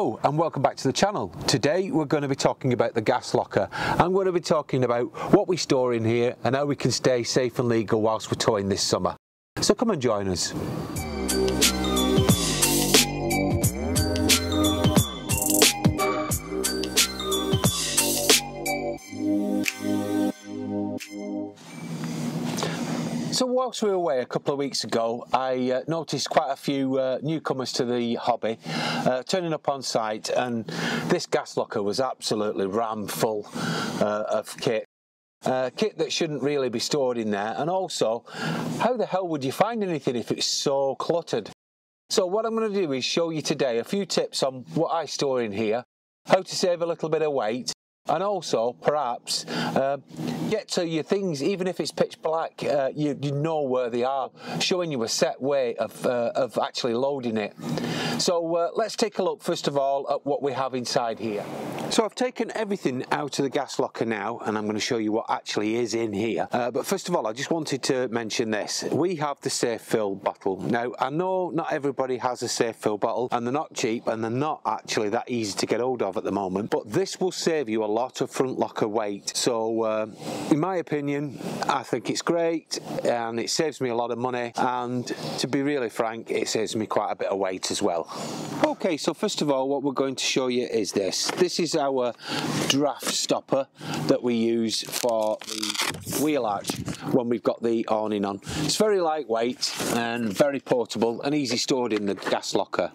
Hello and welcome back to the channel. Today we're going to be talking about the gas locker. I'm going to be talking about what we store in here and how we can stay safe and legal whilst we're towing this summer. So come and join us. So whilst we were away a couple of weeks ago, I noticed quite a few newcomers to the hobby turning up on site, and this gas locker was absolutely rammed full of kit. Kit that shouldn't really be stored in there, and also, how the hell would you find anything if it's so cluttered? So what I'm going to do is show you today a few tips on what I store in here, how to save a little bit of weight, and also perhaps get to your things, even if it's pitch black, you know where they are, showing you a set way of actually loading it. So let's take a look first of all at what we have inside here. So I've taken everything out of the gas locker now, and I'm going to show you what actually is in here. But first of all, I just wanted to mention this. We have the safe fill bottle. Now, I know not everybody has a safe fill bottle, and they're not cheap, and they're not actually that easy to get hold of at the moment, but this will save you a lot of front locker weight. So in my opinion, I think it's great, and it saves me a lot of money, and to be really frank, it saves me quite a bit of weight as well. Okay, so first of all, what we're going to show you is this. This is our draft stopper that we use for the wheel arch when we've got the awning on. It's very lightweight and very portable and easy stored in the gas locker.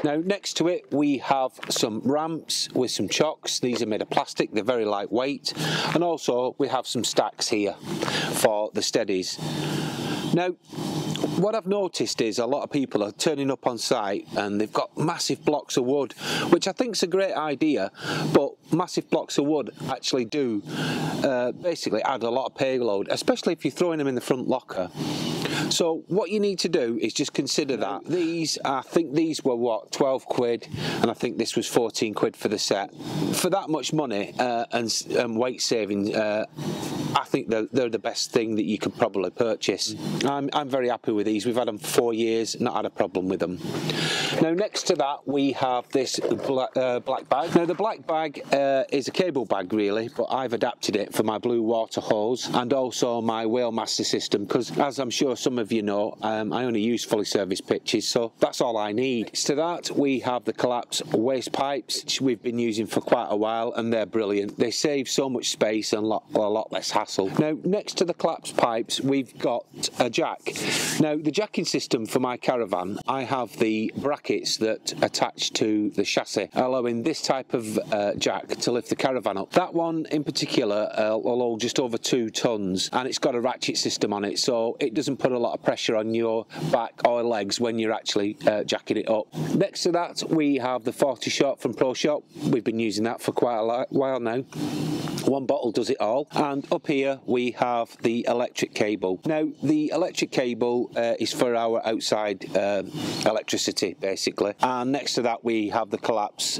Now, next to it we have some ramps with some chocks. These are made of plastic, they're very lightweight, and also we have some stacks here for the steadies. Now, what I've noticed is a lot of people are turning up on site and they've got massive blocks of wood, which I think is a great idea, but massive blocks of wood actually do basically add a lot of payload, especially if you're throwing them in the front locker. So what you need to do is just consider that. These, I think these were what, 12 quid, and I think this was 14 quid for the set. For that much money and weight saving, I think they're the best thing that you could probably purchase. I'm very happy with these. We've had them for 4 years, not had a problem with them. Now, next to that we have this black bag. Now, the black bag is a cable bag really, but I've adapted it for my blue water hose and also my Whale Master system, because as I'm sure some of you know, I only use fully serviced pitches, so that's all I need. Next to that we have the collapse waste pipes, which we've been using for quite a while, and they're brilliant. They save so much space and a lot less hassle. Now, next to the collapse pipes we've got a jack. Now, the jacking system for my Caravan, I have the brackets that attach to the chassis, allowing this type of jack to lift the Caravan up. That one in particular will hold just over 2 tons, and it's got a ratchet system on it, so it doesn't put a lot of pressure on your back or legs when you're actually jacking it up. Next to that we have the 40 shot from Pro Shop. We've been using that for quite a while now. One bottle does it all. And up here we have the electric cable. Now, the electric cable is for our outside electricity basically, and next to that we have the collapse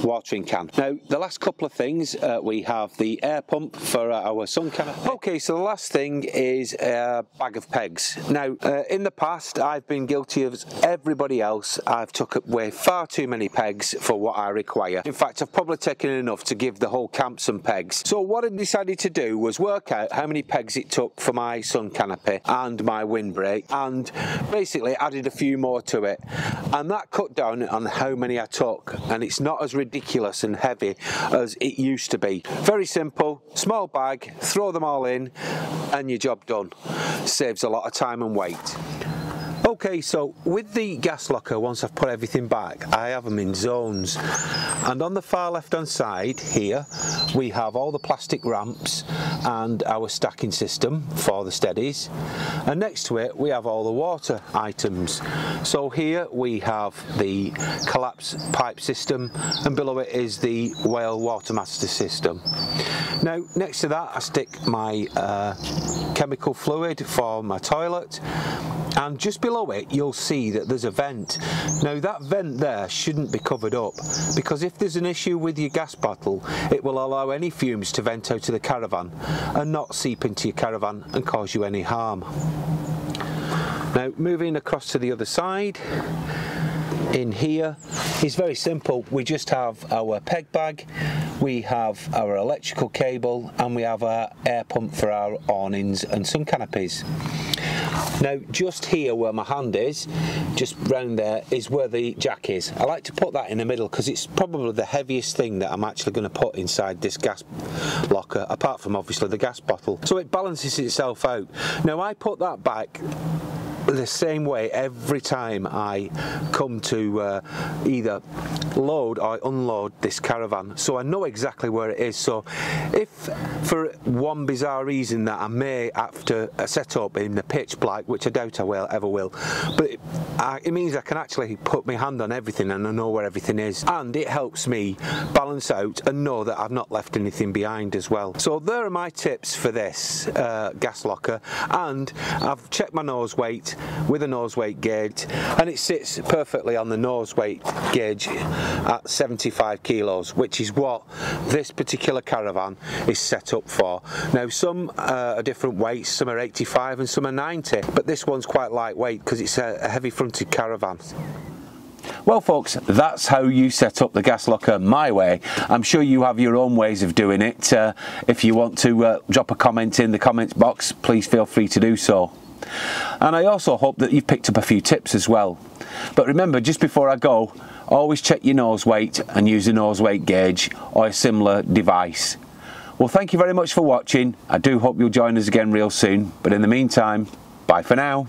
watering can. Now, the last couple of things, we have the air pump for our sun canopy. Okay, so the last thing is a bag of pegs. Now, in the past I've been guilty of everybody else. I've took away far too many pegs for what I require. In fact, I've probably taken enough to give the whole camp some pegs. So what I decided to do was work out how many pegs it took for my sun canopy and my windbreak, and basically added a few more to it, and that cut down on how many I took, and it's not as ridiculous and heavy as it used to be. Very simple, small bag, throw them all in and your job done. Saves a lot of time and weight. Okay, so with the gas locker, once I've put everything back, I have them in zones, and on the far left hand side here we have all the plastic ramps and our stacking system for the steadies, and next to it we have all the water items. So here we have the collapse pipe system, and below it is the Whale Water Master system. Now, next to that I stick my chemical fluid for my toilet, and just below it you'll see that there's a vent. Now, that vent there shouldn't be covered up, because if there's an issue with your gas bottle, it will allow any fumes to vent out of the Caravan and not seep into your Caravan and cause you any harm. Now, moving across to the other side, in here is very simple. We just have our peg bag, we have our electrical cable, and we have our air pump for our awnings and sun canopies. Now just here where my hand is, just round there, is where the jack is. I like to put that in the middle because it's probably the heaviest thing that I'm actually going to put inside this gas locker, apart from obviously the gas bottle. So it balances itself out. Now I put that back the same way every time I come to either load or unload this caravan, so I know exactly where it is. So if for one bizarre reason that I may have to set up in the pitch black, which I doubt I will ever will, but it means I can actually put my hand on everything and I know where everything is, and it helps me balance out and know that I've not left anything behind as well. So there are my tips for this gas locker, and I've checked my nose weight with a nose weight gauge, and it sits perfectly on the nose weight gauge at 75 kilos, which is what this particular caravan is set up for. Now some are different weights, some are 85 and some are 90, but this one's quite lightweight because it's a heavy fronted caravan. Well folks, that's how you set up the gas locker my way. I'm sure you have your own ways of doing it. If you want to drop a comment in the comments box, please feel free to do so. And I also hope that you've picked up a few tips as well. But remember, just before I go, always check your nose weight and use a nose weight gauge or a similar device. Well, thank you very much for watching. I do hope you'll join us again real soon. But in the meantime, bye for now.